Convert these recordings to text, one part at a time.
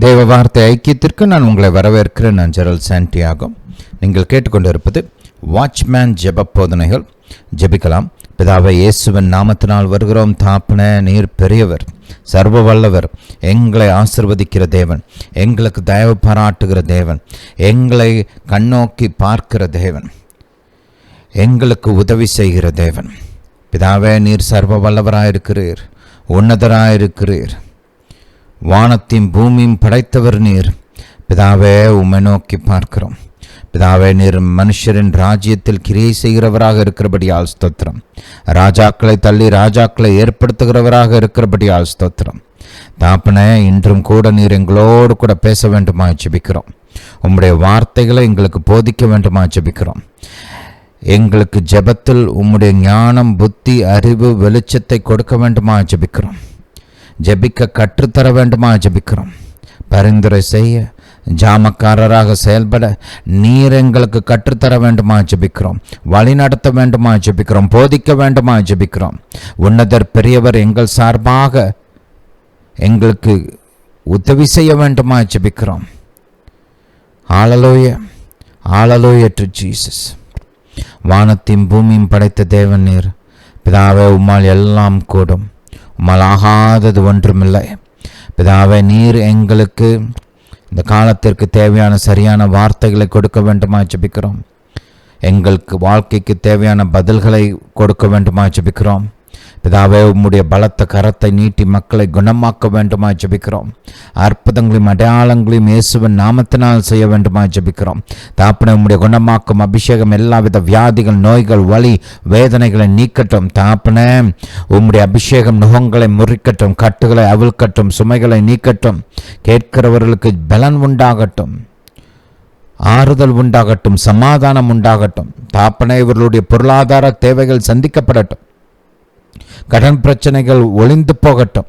தேவ வார்த்தை ஐக்கியத்திற்கு நான் உங்களை வரவேற்கிறேன். நான் ஜெரல் சாண்டியாகோ. நீங்கள் கேட்டுக்கொண்டிருப்பது வாட்ச்மேன் ஜெப போதனைகள். ஜெபிக்கலாம். பிதாவை இயேசுவின் நாமத்தினால் வருகிறோம். தாப்பன நீர் பெரியவர், சர்வ வல்லவர், எங்களை ஆசிர்வதிக்கிற தேவன், எங்களுக்கு தயவு பாராட்டுகிற தேவன், எங்களை கண்ணோக்கி பார்க்கிற தேவன், எங்களுக்கு உதவி செய்கிற தேவன். பிதாவே, நீர் சர்வ வல்லவராயிருக்கிறீர், உன்னதராயிருக்கிறீர், வானத்தையும் பூமியும் படைத்தவர் நீர். பிதாவே, உம்மை நோக்கி பார்க்கிறோம். பிதாவே, நீர் மனுஷரின் ராஜ்யத்தில் கிரியை செய்கிறவராக இருக்கிறபடியால் ஸ்தோத்திரம். ராஜாக்களை தள்ளி ராஜாக்களை ஏற்படுத்துகிறவராக இருக்கிறபடியால் ஸ்தோத்திரம். தாப்பனே, இன்றும் கூட நீர் எங்களோடு கூட பேச வேண்டுமா ஜெபிக்கிறோம். உம்முடைய வார்த்தைகளை எங்களுக்கு போதிக்க வேண்டுமா ஜெபிக்கிறோம். எங்களுக்கு ஜெபத்தில் உம்முடைய ஞானம், புத்தி, அறிவு, வெளிச்சத்தை கொடுக்க வேண்டுமா ஜெபிக்கிறோம். ஜெபிக்க கற்றுத்தர வேண்டுமா ஜெபிக்கிறோம். பரிந்துரை செய்ய, ஜாமக்காரராக செயல்பட நீர் எங்களுக்கு கற்றுத்தர வேண்டுமா ஜெபிக்கிறோம். வழி நடத்த வேண்டுமா ஜெபிக்கிறோம். போதிக்க வேண்டுமா ஜெபிக்கிறோம். உன்னதர் பெரியவர் எங்கள் சார்பாக எங்களுக்கு உதவி செய்ய வேண்டுமா ஜெபிக்கிறோம். ஹல்லேலூயா, ஹல்லேலூயா டு ஜீசஸ். வானத்தையும் பூமியும் படைத்த தேவன் நீர். பிதாவே, உம்மால் எல்லாம் கூடும், உம்மால் ஆகாதது ஒன்றுமில்லை. பிதாவே, நீர் எங்களுக்கு இந்த காலத்திற்கு தேவையான சரியான வார்த்தைகளை கொடுக்க வேண்டுமா ஜெபிக்கிறோம். எங்களுக்கு வாழ்க்கைக்கு தேவையான பதில்களை கொடுக்க வேண்டுமா ஜெபிக்கிறோம். பிதாவே, உம்முடைய பலத்த கரத்தை நீட்டி மக்களை குணமாக்க வேண்டுமா ஜெபிக்கிறோம். அற்புதங்களையும் அடையாளங்களையும் இயேசுவின் நாமத்தினால் செய்ய வேண்டுமா ஜெபிக்கிறோம். தாப்பனே, உம்முடைய குணமாக்கும் அபிஷேகம் எல்லாவித வியாதிகள், நோய்கள், வலி, வேதனைகளை நீக்கட்டும். தாப்பனே, உம்முடைய அபிஷேகம் நுகங்களை முறிக்கட்டும், கட்டுகளை அவிழ்க்கட்டும், சுமைகளை நீக்கட்டும். கேட்கிறவர்களுக்கு பலன் உண்டாகட்டும், ஆறுதல் உண்டாகட்டும், சமாதானம் உண்டாகட்டும். தாப்பனே, இவர்களுடைய பொருளாதார தேவைகள் சந்திக்கப்படட்டும். கடன் பிரச்சனைகள் ஒளிந்து போகட்டும்,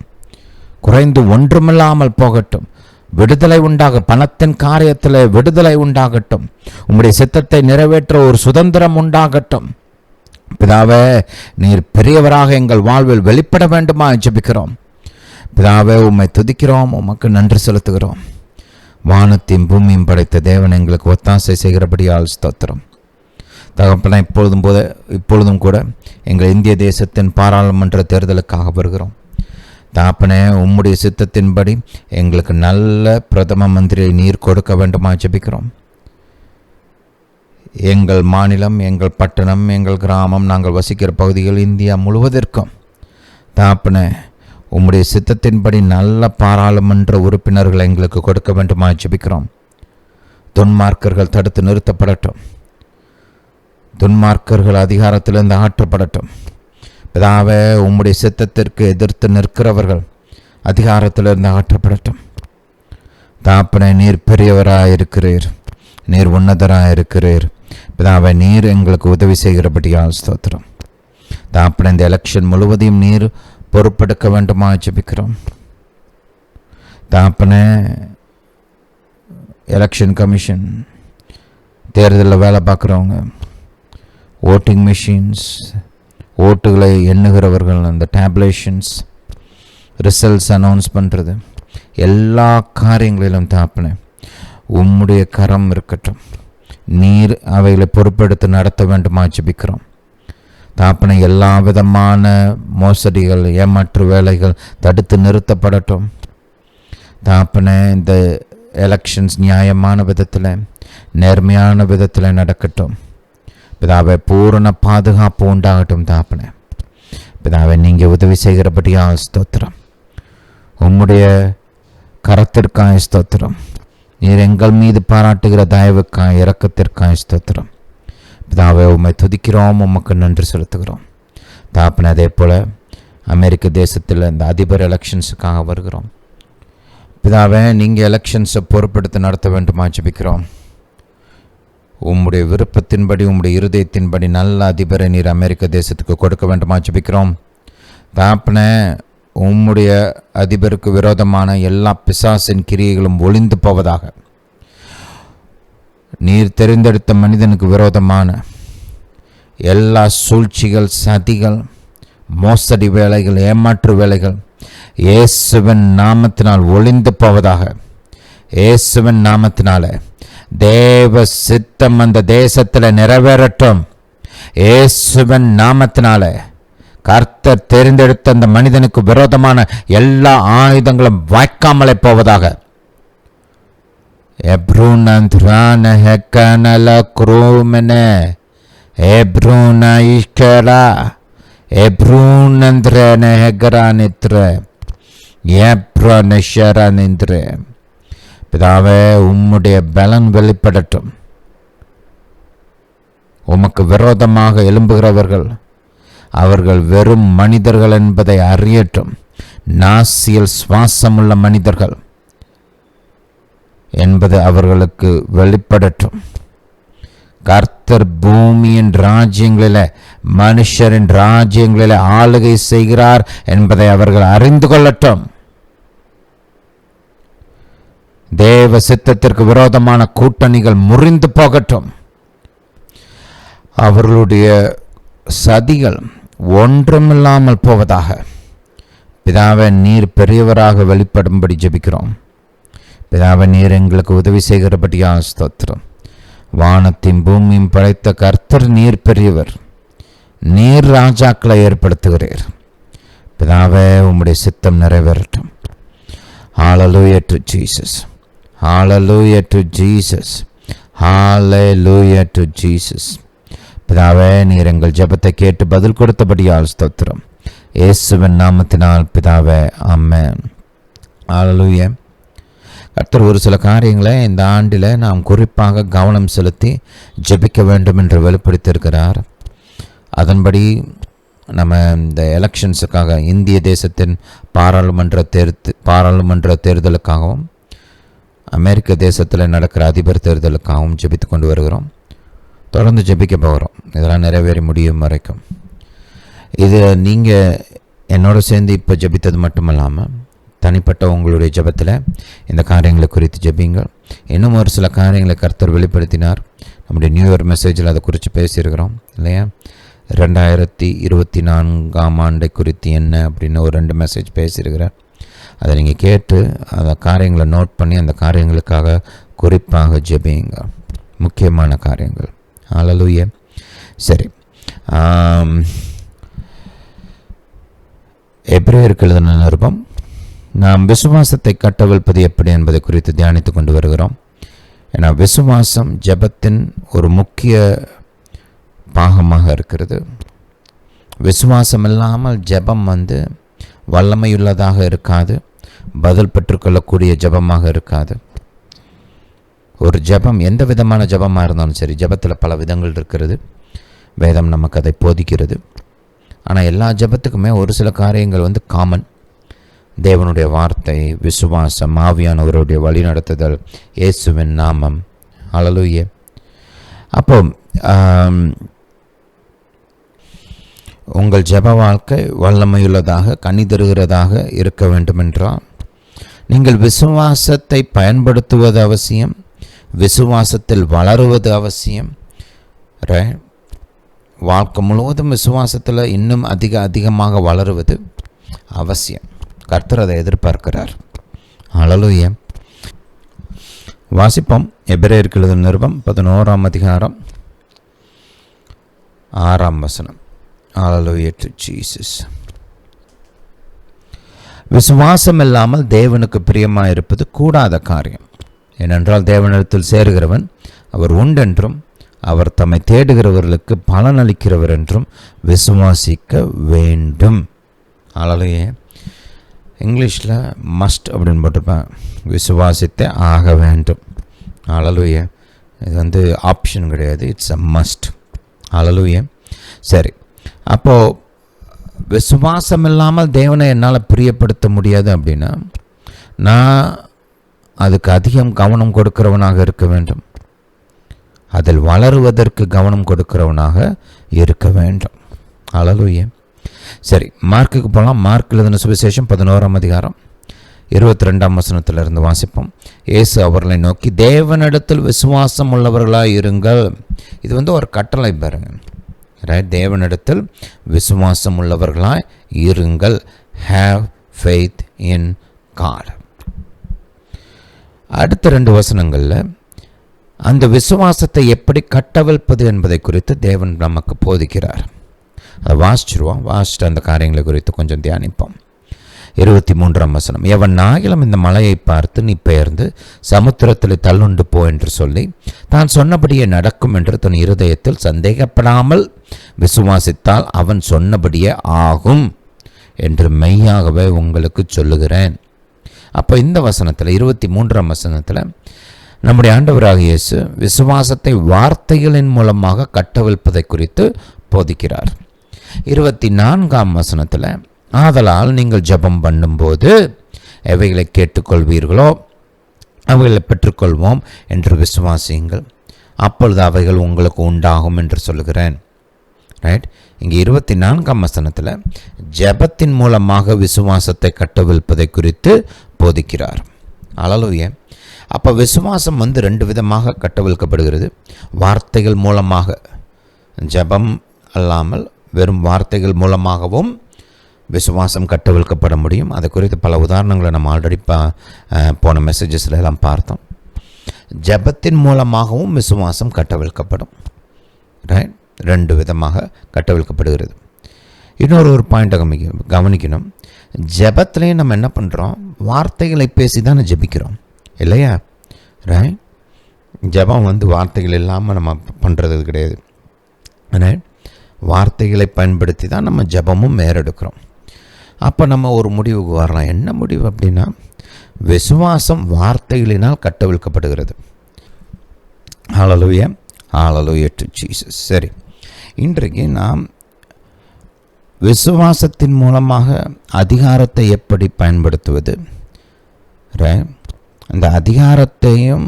குறைந்து ஒன்றுமில்லாமல் போகட்டும். விடுதலை உண்டாக, பணத்தின் காரியத்தில் விடுதலை உண்டாகட்டும். உம்முடைய சித்தத்தை நிறைவேற்ற ஒரு சுதந்திரம் உண்டாகட்டும். பிதாவே, நீர் பெரியவராக எங்கள் வாழ்வில் வெளிப்பட வேண்டுமா ஜெபிக்கிறோம். பிதாவே, உம்மை துதிக்கிறோம், உமக்கு நன்றி செலுத்துகிறோம். வானத்தையும் பூமியும் படைத்த தேவன் எங்களுக்கு ஒத்தாசை செய்கிறபடியால் ஸ்தோத்திரம். தகப்பன, இப்பொழுதும் கூட எங்கள் இந்திய தேசத்தின் பாராளுமன்ற தேர்தலுக்காக வருகிறோம். தாப்பனே, உம்முடைய சித்தத்தின்படி எங்களுக்கு நல்ல பிரதம மந்திரியை நீர் கொடுக்க வேண்டுமா ஜெபிக்கிறோம். எங்கள் மாநிலம், எங்கள் பட்டணம், எங்கள் கிராமம், நாங்கள் வசிக்கிற பகுதிகள், இந்தியா முழுவதற்கும் தாப்பனே, உம்முடைய சித்தத்தின்படி நல்ல பாராளுமன்ற உறுப்பினர்களை எங்களுக்கு கொடுக்க வேண்டுமா ஜெபிக்கிறோம். துன்மார்க்கர்கள் தடுத்து நிறுத்தப்படட்டும். துன்மார்க்கர்கள் அதிகாரத்திலிருந்து ஆற்றப்படட்டும். பிதாவே, உம்முடைய சித்தத்திற்கு எதிர்த்து நிற்கிறவர்கள் அதிகாரத்திலிருந்து ஆற்றப்படட்டும். தாப்பனே, நீர் பெரியவராயிருக்கிறீர், நீர் உன்னதராயிருக்கிறீர். பிதாவே, நீர் எங்களுக்கு உதவி செய்கிறபடியால் ஸ்தோத்திரம். தாப்பனே, இந்த எலெக்ஷன் முழுவதையும் நீர் பொறுப்பெடுக்க வேண்டுமா ஜெபிக்கிறோம். தாப்பனே, எலெக்ஷன் கமிஷன், தேர்தலில் வேலை பார்க்குறவங்க, ஓட்டிங் மிஷின்ஸ், ஓட்டுகளை எண்ணுகிறவர்கள், அந்த டேப்லேஷன்ஸ், ரிசல்ட்ஸ் அனௌன்ஸ் பண்ணுறது, எல்லா காரியங்களிலும் தாப்பனே உம்முடைய கரம் இருக்கட்டும். நீர் அவைகளை பொறுப்பெடுத்து நடத்த வேண்டுமா ஜெபிக்கிறோம். தாப்பனை, எல்லா விதமான மோசடிகள், ஏமாற்று வேலைகள் தடுத்து நிறுத்தப்படட்டும். தாப்பனை, இந்த எலெக்ஷன்ஸ் நியாயமான விதத்தில், நேர்மையான விதத்தில் நடக்கட்டும். பிதாவை, பூரண பாதுகாப்பு உண்டாகட்டும். தாப்பனே, பிதாவை, நீங்கள் உதவி செய்கிறபடியால் ஸ்தோத்திரம். உம்முடைய கரத்திற்காய் ஸ்தோத்திரம். நீர் எங்கள் மீது பாராட்டுகிற தயவுக்காய், இரக்கத்திற்காய் ஸ்தோத்திரம். பிதாவை, உம்மை துதிக்கிறோம், உமக்கு நன்றி செலுத்துகிறோம். தாப்பனே, அதே போல் அமெரிக்க தேசத்தில் இந்த அதிபர் எலெக்ஷன்ஸுக்காக வருகிறோம். பிதாவை, நீங்கள் எலெக்ஷன்ஸை பொறுப்பெடுத்து நடத்த வேண்டுமா ஜெபிக்கிறோம். உம்முடைய விருப்பத்தின்படி, உம்முடைய இருதயத்தின்படி நல்ல அதிபரை நீர் அமெரிக்க தேசத்துக்கு கொடுக்க வேண்டுமா ஜெபிக்கிறோம். தாப்பனே, உம்முடைய அதிபருக்கு விரோதமான எல்லா பிசாசின் கிரியைகளும் ஒளிந்து போவதாக. நீர் தெரிந்தெடுத்த மனிதனுக்கு விரோதமான எல்லா சூழ்ச்சிகள், சதிகள், மோசடி வேலைகள், ஏமாற்று வேலைகள் இயேசுவின் நாமத்தினால் ஒளிந்து போவதாக. இயேசுவின் நாமத்தினால தேவ சித்தம் அந்த தேசத்தில் நிறைவேறட்டும். இயேசுவின் நாமத்தினால கர்த்தர் தெரிந்தெடுத்த அந்த மனிதனுக்கு விரோதமான எல்லா ஆயுதங்களும் வாய்க்காமலே போவதாக. பிதாவே, உம்முடைய பலன் வெளிப்படட்டும். உமக்கு விரோதமாக எழும்புகிறவர்கள் அவர்கள் வெறும் மனிதர்கள் என்பதை அறியட்டும். நாசியில் சுவாசமுள்ள மனிதர்கள் என்பது அவர்களுக்கு வெளிப்படட்டும். கர்த்தர் பூமியின் ராஜ்யங்களில் மனுஷரின் ராஜ்யங்களில் ஆளுகை செய்கிறார் என்பதை அவர்கள் அறிந்து கொள்ளட்டும். தேவ சித்தத்திற்கு விரோதமான கூட்டணிகள் முறிந்து போகட்டும். அவர்களுடைய சதிகள் ஒன்றுமில்லாமல் போவதாக. பிதாவே, நீர் பெரியவராக வெளிப்படும்படி ஜெபிக்கிறோம். பிதாவே, நீர் எங்களுக்கு உதவி செய்கிறபடியால் ஸ்தோத்திரம். வானத்தையும் பூமியும் படைத்த கர்த்தர் நீர் பெரியவர். நீர் ராஜாக்களை ஏற்படுத்துகிறீர். பிதாவே, உம்முடைய சித்தம் நிறைவேறட்டும். Hallelujah to Jesus. Hallelujah to Jesus. Hallelujah to Jesus. பிதாவே, நீர் எங்கள் ஜெபத்தை கேட்டு பதில் கொடுத்தபடியால் ஸ்தோத்திரம். இயேசுவின் நாமத்தினால் பிதாவே, ஆமென். ஹல்லேலூயா. கர்த்தர் ஒரு சில காரியங்களை இந்த ஆண்டில் நாம் குறிப்பாக கவனம் செலுத்தி ஜெபிக்க வேண்டும் என்று வெளிப்படுத்தியிருக்கிறார். அதன்படி நம்ம இந்த எலெக்ஷன்ஸுக்காக, இந்திய தேசத்தின் பாராளுமன்ற தேர்தலுக்காகவும் அமெரிக்க தேசத்தில் நடக்கிற அதிபர் தேர்தலுக்காகவும் ஜெபித்து கொண்டு வருகிறோம். தொடர்ந்து ஜெபிக்க போகிறோம், இதெல்லாம் நிறைவேறி முடியும் வரைக்கும். இது நீங்கள் என்னோடு சேர்ந்து இப்போ ஜெபித்தது மட்டுமல்லாமல் தனிப்பட்ட உங்களுடைய ஜெபத்தில் இந்த காரியங்களை குறித்து ஜெபிங்கள். இன்னும் ஒரு சில காரியங்களை கர்த்தர் வெளிப்படுத்தினார். நம்முடைய நியூ இயர் மெசேஜில் அதை குறித்து பேசியிருக்கிறோம் இல்லையா? 2024 ஆண்டை குறித்து என்ன அப்படின்னு ஒரு 2 மெசேஜ் பேசியிருக்கிறேன். அதை நீங்கள் கேட்டு அந்த காரியங்களை நோட் பண்ணி அந்த காரியங்களுக்காக குறிப்பாக ஜெபிங்க. முக்கியமான காரியங்கள். ஹல்லேலூயா. சரி, எபிரேயருக்கு எழுதின நிருபம். நாம் விசுவாசத்தை கட்டவிழ்ப்பது எப்படி என்பதை குறித்து தியானித்து கொண்டு வருகிறோம். ஏன்னா விசுவாசம் ஜெபத்தின் ஒரு முக்கிய பாகமாக இருக்கிறது. விசுவாசம் இல்லாமல் ஜெபம் வல்லமையுள்ளதாக இருக்காது, பதில் பெற்றுக்கொள்ளக்கூடிய ஜெபமாக இருக்காது. ஒரு ஜெபம் எந்த விதமான ஜெபமாக இருந்தாலும் சரி, ஜெபத்தில் பல விதங்கள் இருக்கிறது. வேதம் நமக்கு அதை போதிக்கிறது. ஆனால் எல்லா ஜெபத்துக்குமே ஒரு சில காரியங்கள் காமன். தேவனுடைய வார்த்தை, விசுவாசம், ஆவியானவருடைய வழிநடத்துதல், இயேசுவின் நாமம். ஹல்லேலூயா. அப்போ உங்கள் ஜெப வாழ்க்கை வல்லமையுள்ளதாக, கனி தருகிறதாக இருக்க வேண்டுமென்றால் நீங்கள் விசுவாசத்தை பயன்படுத்துவது அவசியம். விசுவாசத்தில் வளருவது அவசியம். வாழ்க்கை முழுவதும் விசுவாசத்தில் இன்னும் அதிகமாக வளருவது அவசியம். கர்த்தர் அதை எதிர்பார்க்கிறார். ஹல்லேலூயா. வாசிப்போம். எபிரேயருக்கு எழுதின நிருபம் 11ஆம் அதிகாரம் 6ஆம் வசனம். ஹல்லேலூயா டு ஜீசஸ். விசுவாசம் இல்லாமல் தேவனுக்கு பிரியமாயிருப்பது கூடாத காரியம். ஏனென்றால் தேவனிடத்தில் சேருகிறவன் அவர் உண்டென்றும் அவர் தம்மை தேடுகிறவர்களுக்கு பலனளிக்கிறவர் என்றும் விசுவாசிக்க வேண்டும். ஹல்லேலூயா. இங்கிலீஷில் மஸ்ட் அப்படின்னு போட்டிருப்பேன். விசுவாசித்தே ஆக வேண்டும். ஹல்லேலூயா. இது ஆப்ஷன் கிடையாது, இட்ஸ் அ மஸ்ட். ஹல்லேலூயா. சரி, அப்போது விசுவாசம் இல்லாமல் தேவனை என்னால் பிரியப்படுத்த முடியாது அப்படின்னா நான் அதுக்கு அதிகம் கவனம் கொடுக்கிறவனாக இருக்க வேண்டும். அதில் வளருவதற்கு கவனம் கொடுக்கிறவனாக இருக்க வேண்டும். ஹல்லேலூயா. சரி, மார்க்குக்கு போகலாம். மார்க் எழுதின சுவிசேஷம் 11ஆம் அதிகாரம் 22ஆம் வசனத்திலிருந்து வாசிப்போம். இயேசு அவர்களை நோக்கி, தேவனிடத்தில் விசுவாசம் உள்ளவர்களாக இருங்கள். இது ஒரு கட்டளை பாருங்க. ரைட்? தேவனிடத்தில் விசுவாசம் உள்ளவர்களாய் இருங்கள். Have faith in God. அடுத்த 2 வசனங்களில் அந்த விசுவாசத்தை எப்படி கட்டவிழ்ப்பது என்பதை குறித்து தேவன் நமக்கு போதிக்கிறார். அதை வாசிச்சுட்டு அந்த காரியங்களை குறித்து கொஞ்சம் தியானிப்போம். 23ஆம் வசனம், எவன் நாகிலும் இந்த மலையை பார்த்து நீ பெயர்ந்து சமுத்திரத்தில் தள்ளுண்டு போ என்று சொல்லி தான் சொன்னபடியே நடக்கும் என்று தன் இருதயத்தில் சந்தேகப்படாமல் விசுவாசித்தால் அவன் சொன்னபடியே ஆகும் என்று மெய்யாகவே உங்களுக்கு சொல்லுகிறேன். அப்போ இந்த வசனத்தில் 23ஆம் வசனத்தில் நம்முடைய ஆண்டவராக இயேசு விசுவாசத்தை வார்த்தைகளின் மூலமாக கட்டவிழ்ப்பதை குறித்து போதிக்கிறார். 24ஆம் வசனத்தில், ஆதலால் நீங்கள் ஜெபம் பண்ணும்போது எவைகளை கேட்டுக்கொள்வீர்களோ அவைகளை பெற்றுக்கொள்வோம் என்று விசுவாசியுங்கள், அப்பொழுது அவைகள் உங்களுக்கு உண்டாகும் என்று சொல்லுகிறேன். ரைட். இங்கே 24ஆம் வசனத்தில் ஜெபத்தின் மூலமாக விசுவாசத்தை கட்டவிழ்ப்பதை குறித்து போதிக்கிறார். அல்லேலூயா. அப்போ விசுவாசம் 2 விதமாக கட்டவிழ்க்கப்படுகிறது. வார்த்தைகள் மூலமாக, ஜெபம் அல்லாமல் வெறும் வார்த்தைகள் மூலமாகவும் விசுவாசம் கட்டவிழ்க்கப்பட முடியும். அது குறித்து பல உதாரணங்களை நம்ம ஆல்ரெடி போன மெசேஜஸில் எல்லாம் பார்த்தோம். ஜெபத்தின் மூலமாகவும் விசுவாசம் கட்டவிழ்க்கப்படும். ரைட். 2 விதமாக கட்டவிழ்க்கப்படுகிறது. இன்னொரு பாயிண்ட்டை கவனிக்கணும். ஜெபத்திலையும் நம்ம என்ன பண்ணுறோம்? வார்த்தைகளை பேசி தானே ஜெபிக்கிறோம் இல்லையா? ரைட். ஜெபம் வார்த்தைகள் இல்லாமல் நம்ம பண்ணுறது கிடையாது. ரைட். வார்த்தைகளை பயன்படுத்தி தான் நம்ம ஜெபமும் மேறெடுக்கிறோம். அப்போ நம்ம ஒரு முடிவுக்கு வரலாம். என்ன முடிவு அப்படின்னா, விசுவாசம் வார்த்தைகளினால் கட்டவிழ்க்கப்படுகிறது. ஹல்லேலூயா, ஹல்லேலூயா டு ஜீசஸ். சரி, இன்றைக்கு நாம் விசுவாசத்தின் மூலமாக அதிகாரத்தை எப்படி பயன்படுத்துவது, அந்த அதிகாரத்தையும்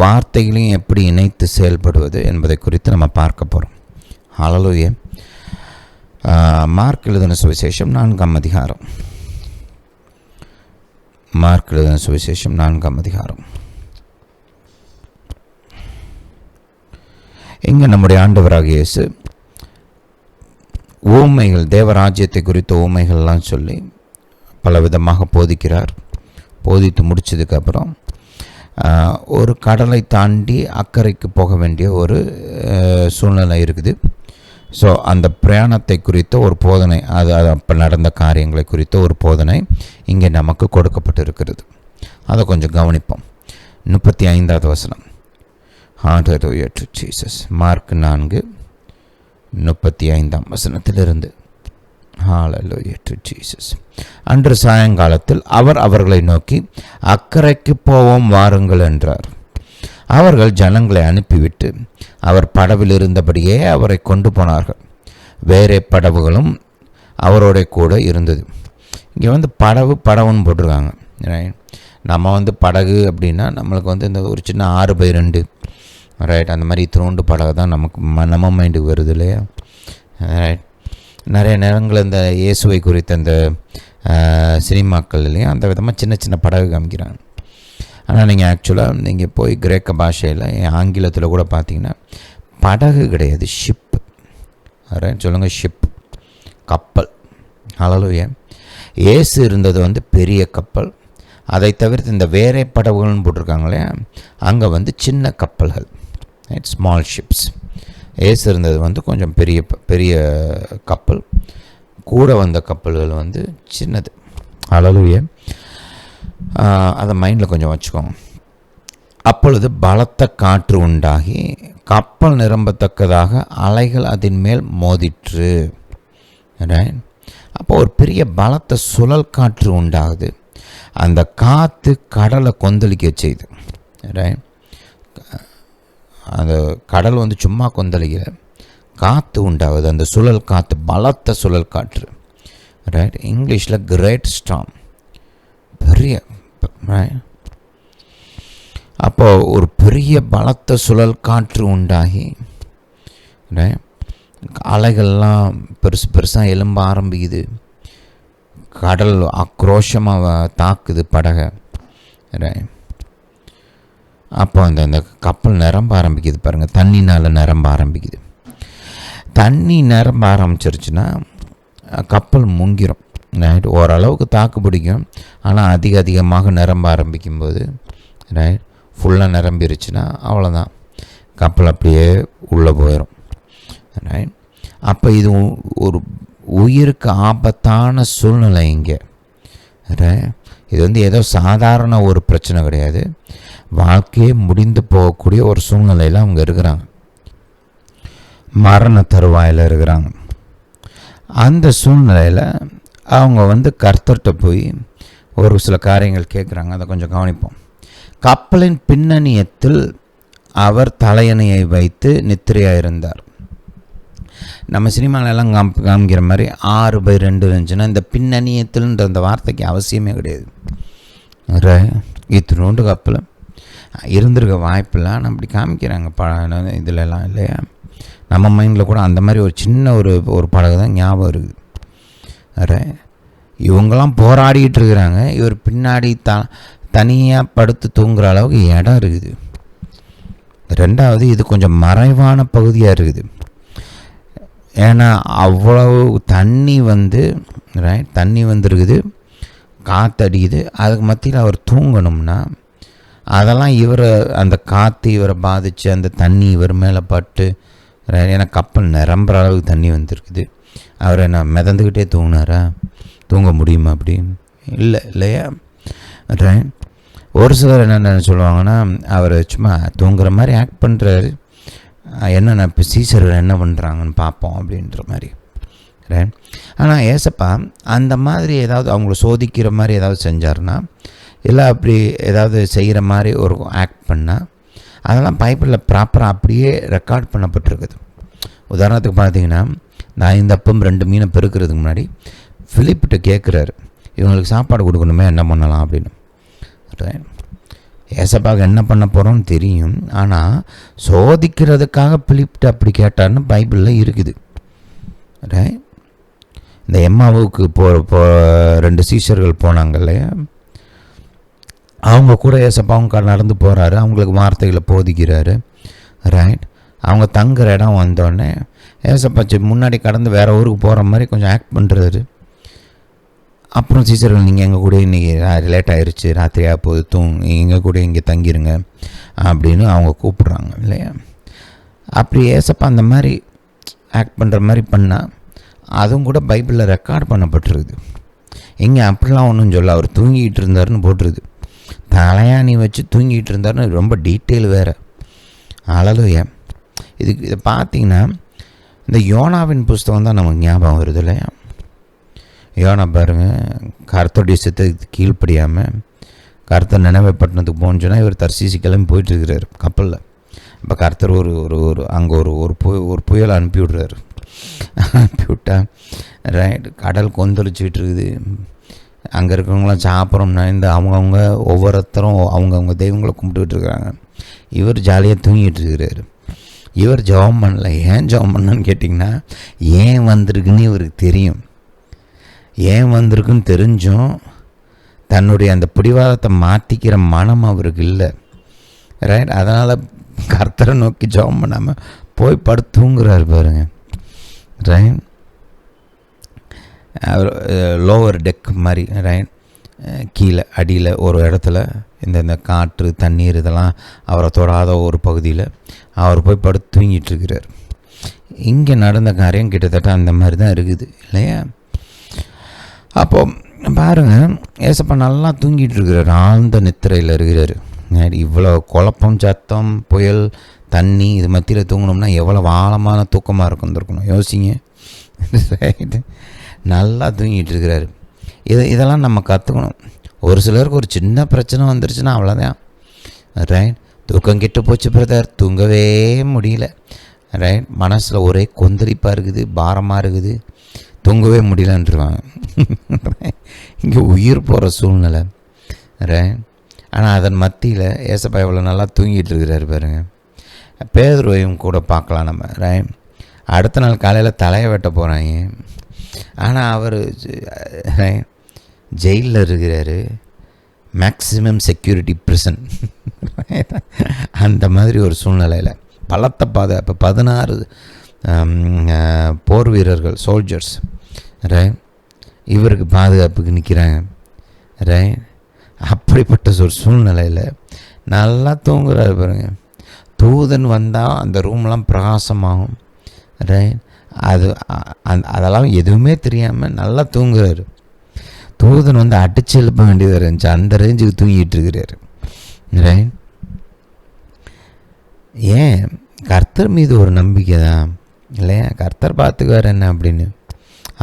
வார்த்தைகளையும் எப்படி இணைத்து செயல்படுவது என்பதை குறித்து நம்ம பார்க்க போகிறோம். ஹல்லேலூயா. மார்க் எழுதின சுவிசேஷம் 4ஆம் அதிகாரம். மார்க் எழுதின சுவிசேஷம் 4ஆம் அதிகாரம். இங்கே நம்முடைய ஆண்டவராக இயேசு ஊமைகள், தேவராஜ்யத்தை குறித்த ஊமைகள்லாம் சொல்லி பல விதமாக போதிக்கிறார். போதித்து முடித்ததுக்கப்புறம் ஒரு கடலை தாண்டி அக்கறைக்கு போக வேண்டிய ஒரு சூழ்நிலை இருக்குது. ஸோ அந்த பிரயாணத்தை குறித்த ஒரு போதனை, அது அப்போ நடந்த காரியங்களை குறித்த ஒரு போதனை இங்கே நமக்கு கொடுக்கப்பட்டிருக்கிறது. அதை கொஞ்சம் கவனிப்போம். 35வது வசனம். ஹல்லேலூயா டு ஜீசஸ். மார்க் 4:35 வசனத்திலிருந்து. ஹல்லேலூயா டு ஜீசஸ். அன்று சாயங்காலத்தில் அவர் அவர்களை நோக்கி, அக்கறைக்கு போவோம் வாருங்கள் என்றார். அவர்கள் ஜனங்களை அனுப்பிவிட்டு அவர் படவில் இருந்தபடியே அவரை கொண்டு போனார்கள். வேறே படவுகளும் அவரோட கூட இருந்தது. இங்கே படவுன்னு போட்டிருக்காங்க. நம்ம படகு அப்படின்னா நம்மளுக்கு இந்த ஒரு சின்ன 6x2 ரைட், அந்த மாதிரி இத்தினோண்டு படகு தான் நமக்கு நம்ம மைண்டுக்கு வருது இல்லையா? ரைட். நிறைய நேரங்கள் இந்த இயேசுவை குறித்த இந்த சினிமாக்கள் இல்லையா, அந்த விதமாக சின்ன சின்ன படகு காமிக்கிறாங்க. ஆனால் நீங்கள் போய் கிரேக்க பாஷையில், ஆங்கிலத்தில் கூட பார்த்தீங்கன்னா படகு கிடையாது, ஷிப். ரைட், சொல்லுங்கள், ஷிப், கப்பல். ஹல்லேலூயா. இயேசு இருந்தது பெரிய கப்பல். அதை தவிர்த்து இந்த வேறே படகுகள்னு போட்டிருக்காங்களே, அங்கே சின்ன கப்பல்கள், ஸ்மால் ஷிப்ஸ். இயேசு இருந்தது கொஞ்சம் பெரிய பெரிய கப்பல். கூட வந்த கப்பல்கள் சின்னது. ஹல்லேலூயா. அதை மைண்டில் கொஞ்சம் வச்சுக்கோங்க. அப்பொழுது பலத்த காற்று உண்டாகி கப்பல் நிரம்பத்தக்கதாக அலைகள் அதன் மேல் மோதிற்று. அப்போ ஒரு பெரிய பலத்த சுழல் காற்று உண்டாகுது. அந்த காற்று கடலை கொந்தளிக்க செய்யுது. அந்த கடல் சும்மா கொந்தளிக்கல, காற்று உண்டாகுது. அந்த சுழல் காற்று பலத்த சுழல் காற்று. ரைட். இங்கிலீஷில் கிரேட் ஸ்டார்ம், பெரிய. அப்போது ஒரு பெரிய பலத்த சுழல் காற்று உண்டாகி அலைகள்லாம் பெருசு பெருசாக எழும்ப ஆரம்பிக்குது. கடல் ஆக்ரோஷமாக தாக்குது படகை. அப்போ அந்த கப்பல் நிரம்ப ஆரம்பிக்குது பாருங்கள், தண்ணினால் நிரம்ப ஆரம்பிக்குது. தண்ணி நிரம்ப ஆரம்பிச்சிருச்சுன்னா கப்பல் முங்கிரும். ஓரளவுக்கு தாக்கு பிடிக்கும். ஆனால் அதிகமாக நிரம்ப ஆரம்பிக்கும்போது ரைட். ஃபுல்லாக நிரம்பிருச்சுன்னா அவ்வளோதான், கப்பல் அப்படியே உள்ளே போயிடும். ரைட். அப்போ இது ஒரு உயிருக்கு ஆபத்தான சூழ்நிலை இங்கே. இது வந்து ஏதோ சாதாரண ஒரு பிரச்சனை கிடையாது, வாழ்க்கையே முடிந்து போகக்கூடிய ஒரு சூழ்நிலையில் அவங்க இருக்கிறாங்க, மரண தருவாயில் இருக்கிறாங்க. அந்த சூழ்நிலையில் அவங்க வந்து கர்த்தர்கிட்ட போய் ஒரு சில காரியங்கள் கேட்குறாங்க. அதை கொஞ்சம் கவனிப்போம். கப்பலின் பின்னணியத்தில் அவர் தலையணையை வைத்து நித்திரையாக இருந்தார். நம்ம சினிமாலெல்லாம் காமிக்கிற மாதிரி 6/2 இருந்துச்சுன்னா இந்த பின்னணியத்தில்ன்ற அந்த வார்த்தைக்கு அவசியமே கிடையாது. இத்தினோண்டு கப்பல் இருந்திருக்க வாய்ப்பில்லை, ஆனால் அப்படி காமிக்கிறாங்க இதிலெல்லாம் இல்லையா. நம்ம மைண்டில் கூட அந்த மாதிரி ஒரு சின்ன ஒரு படகு தான் ஞாபகம் இருக்குது. இவங்கெல்லாம் போராடிக்கிட்டு இருக்கிறாங்க, இவர் பின்னாடி தனியாக படுத்து தூங்குற அளவுக்கு இடம் இருக்குது. ரெண்டாவது, இது கொஞ்சம் மறைவான பகுதியாக இருக்குது. ஏன்னா அவ்வளவு தண்ணி வந்துருக்குது, காற்றடிக்குது. அதுக்கு மத்தியில் அவர் தூங்கணும்னா அதெல்லாம் அந்த காற்று இவரை பாதித்து அந்த தண்ணி இவர் மேலே பட்டு, ஏன்னா கப்பல் நிரம்புற அளவுக்கு தண்ணி வந்துருக்குது. அவர் என்ன மிதந்துக்கிட்டே தூங்கினாரா? தூங்க முடியுமா? அப்படி இல்லை இல்லையா. ஒரு சிலர் என்ன சொல்லுவாங்கன்னா, அவர் சும்மா தூங்குற மாதிரி ஆக்ட் பண்ணுறாரு, என்னென்ன இப்போ சீசர்கள் என்ன பண்ணுறாங்கன்னு பார்ப்போம் அப்படின்ற மாதிரி. ஆனால் ஏசப்பா அந்த மாதிரி ஏதாவது அவங்கள சோதிக்கிற மாதிரி ஏதாவது செஞ்சார்னா, இல்லை அப்படி ஏதாவது செய்கிற மாதிரி ஒரு ஆக்ட் பண்ணால், அதெல்லாம் பைபிளில் ப்ராப்பராக அப்படியே ரெக்கார்ட் பண்ணப்பட்டிருக்குது. உதாரணத்துக்கு பார்த்தீங்கன்னா, இந்த 5 அப்பம் 2 மீனை பெருக்கிறதுக்கு முன்னாடி பிலிப்பிட்ட கேட்குறாரு, இவங்களுக்கு சாப்பாடு கொடுக்கணுமே, என்ன பண்ணலாம் அப்படின்னு. ஏசப்பாவுக்கு என்ன பண்ண போகிறோம்னு தெரியும், ஆனால் சோதிக்கிறதுக்காக பிலிப்ட்டு அப்படி கேட்டார்னு பைபிளில் இருக்குது. இந்த எம்மாவுக்கு 2 சீஷர்கள் போனாங்க இல்லையா, அவங்க கூட ஏசப்பாவும் நடந்து போகிறாரு, அவங்களுக்கு வார்த்தைகளை போதிக்கிறாரு. அவங்க தங்குற இடம் வந்தோடனே ஏசப்பா முன்னாடி கடந்து வேறு ஊருக்கு போகிற மாதிரி கொஞ்சம் ஆக்ட் பண்ணுறாரு. அப்புறம் சீசர்கள், நீங்கள் எங்கள் கூட இன்றைக்கி லேட் ஆகிருச்சு, ராத்திரியாக போகுது, எங்கள் கூட இங்கே தங்கிருங்க அப்படின்னு அவங்க கூப்பிட்றாங்க இல்லையா. அப்படி ஏசப்பா அந்த மாதிரி ஆக்ட் பண்ணுற மாதிரி பண்ணால் அதுவும் கூட பைபிளில் ரெக்கார்ட் பண்ணப்பட்டிருக்குது. இங்கே அப்படிலாம் ஒன்றும் சொல்ல, அவர் தூங்கிக்கிட்டு இருந்தாருன்னு போட்டிருக்குது. தலையாணி வச்சு தூங்கிட்டு இருந்தாருன்னு ரொம்ப டீட்டெயில் வேறு. ஹல்லேலூயா. இதை பார்த்தீங்கன்னா இந்த யோனாவின் புஸ்தகம் தான் நமக்கு ஞாபகம் வருது இல்லையா. யோனா பாருங்கள், கர்த்தருடைய சித்தத்துக்கு கீழ்ப்படியாமல் கர்த்தர் நினைவை பட்டணத்துக்கு போகணுன்னு சொன்னால் இவர் தர்சீசி கிளம்பி போயிட்டுருக்கிறார் கப்பலில். இப்போ கர்த்தர் அங்கே ஒரு புயலை அனுப்பிவிட்றாரு. அனுப்பிவிட்டா கடல் கொந்தளிச்சுக்கிட்டு இருக்குது. அங்கே இருக்கிறவங்களாம் சாப்பிட்றோம்னா அவங்கவுங்க ஒவ்வொருத்தரும் அவங்கவுங்க தெய்வங்களை கும்பிட்டுக்கிட்டு இருக்கிறாங்க. இவர் ஜாலியாக தூங்கிட்டு இருக்கிறாரு. இவர் ஜெபம் பண்ணல. ஏன் ஜெபம் பண்ணான்னு கேட்டிங்கன்னா, ஏன் வந்திருக்குன்னு இவருக்கு தெரியும். ஏன் வந்திருக்குன்னு தெரிஞ்சும் தன்னுடைய அந்த பிடிவாதத்தை மாற்றிக்கிற மனம் அவருக்கு இல்லை. அதனால் கர்த்தரை நோக்கி ஜெபம் பண்ணாமல் போய் படுத்து தூங்குறாரு பாருங்க. அவர் லோவர் டெக் மாதிரி கீழே அடியில் ஒரு இடத்துல இந்த காற்று தண்ணீர் இதெல்லாம் அவரை தொடாத ஒரு பகுதியில் அவர் போய் படுத்து தூங்கிட்டுருக்கிறார். இங்கே நடந்த காரியம் கிட்டத்தட்ட அந்த மாதிரி தான் இருக்குது இல்லையா. அப்போது பாருங்கள், ஏசப்பா நல்லா தூங்கிட்டு இருக்கிறார், ஆழ்ந்த நித்திரையில் இருக்கிறார். இவ்வளோ குழப்பம், சத்தம், புயல், தண்ணி இது மத்தியில் தூங்கணும்னா எவ்வளோ ஆழமான தூக்கமாக இருக்கணும் யோசிங்க. நல்லா தூங்கிட்டு இருக்கிறாரு. இதெல்லாம் நம்ம கற்றுக்கணும். ஒரு சிலருக்கு ஒரு சின்ன பிரச்சனை வந்துருச்சுன்னா அவ்வளோதான். தூக்கம் கெட்டு போச்சு பிரதர், தூங்கவே முடியல. மனசில் ஒரே கொந்தளிப்பாக இருக்குது, பாரமாக இருக்குது, தூங்கவே முடியலன்றாங்க. இங்கே உயிர் போகிற சூழ்நிலை. ஆனால் அதன் மத்தியில் ஏசப்பா எவ்வளோ நல்லா தூங்கிட்டு இருக்கிறாரு பாருங்கள். பேதுருவையும் கூட பார்க்கலாம் நம்ம. அடுத்த நாள் காலையில் தலையை வெட்ட போகிறாங்க. ஆனால் அவர் ஜெயிலில் இருக்கிறாரு, மேக்ஸிமம் செக்யூரிட்டி ப்ரிசன். அந்த மாதிரி ஒரு சூழ்நிலையில் பலத்த பாதுகாப்பு, 16 போர் வீரர்கள், சோல்ஜர்ஸ் இவருக்கு பாதுகாப்புக்கு நிற்கிறாங்க. அப்படிப்பட்ட ஒரு சூழ்நிலையில் நல்லா தூங்குறாரு பாருங்க. தூதன் வந்தால் அந்த ரூம்லாம் பிரகாசமாகும். ரைட், அதெல்லாம் எதுவுமே தெரியாமல் நல்லா தூங்குறாரு. தூதன் வந்து அடிச்சு எழுப்ப வேண்டியதாக இருந்துச்சு, அந்த ரேஞ்சுக்கு தூங்கிட்டு இருக்கிறாரு. ரைட், ஏன்? கர்த்தர் மீது ஒரு நம்பிக்கை தான் இல்லையா? கர்த்தர் பார்த்துக்குவார் என்ன அப்படின்னு.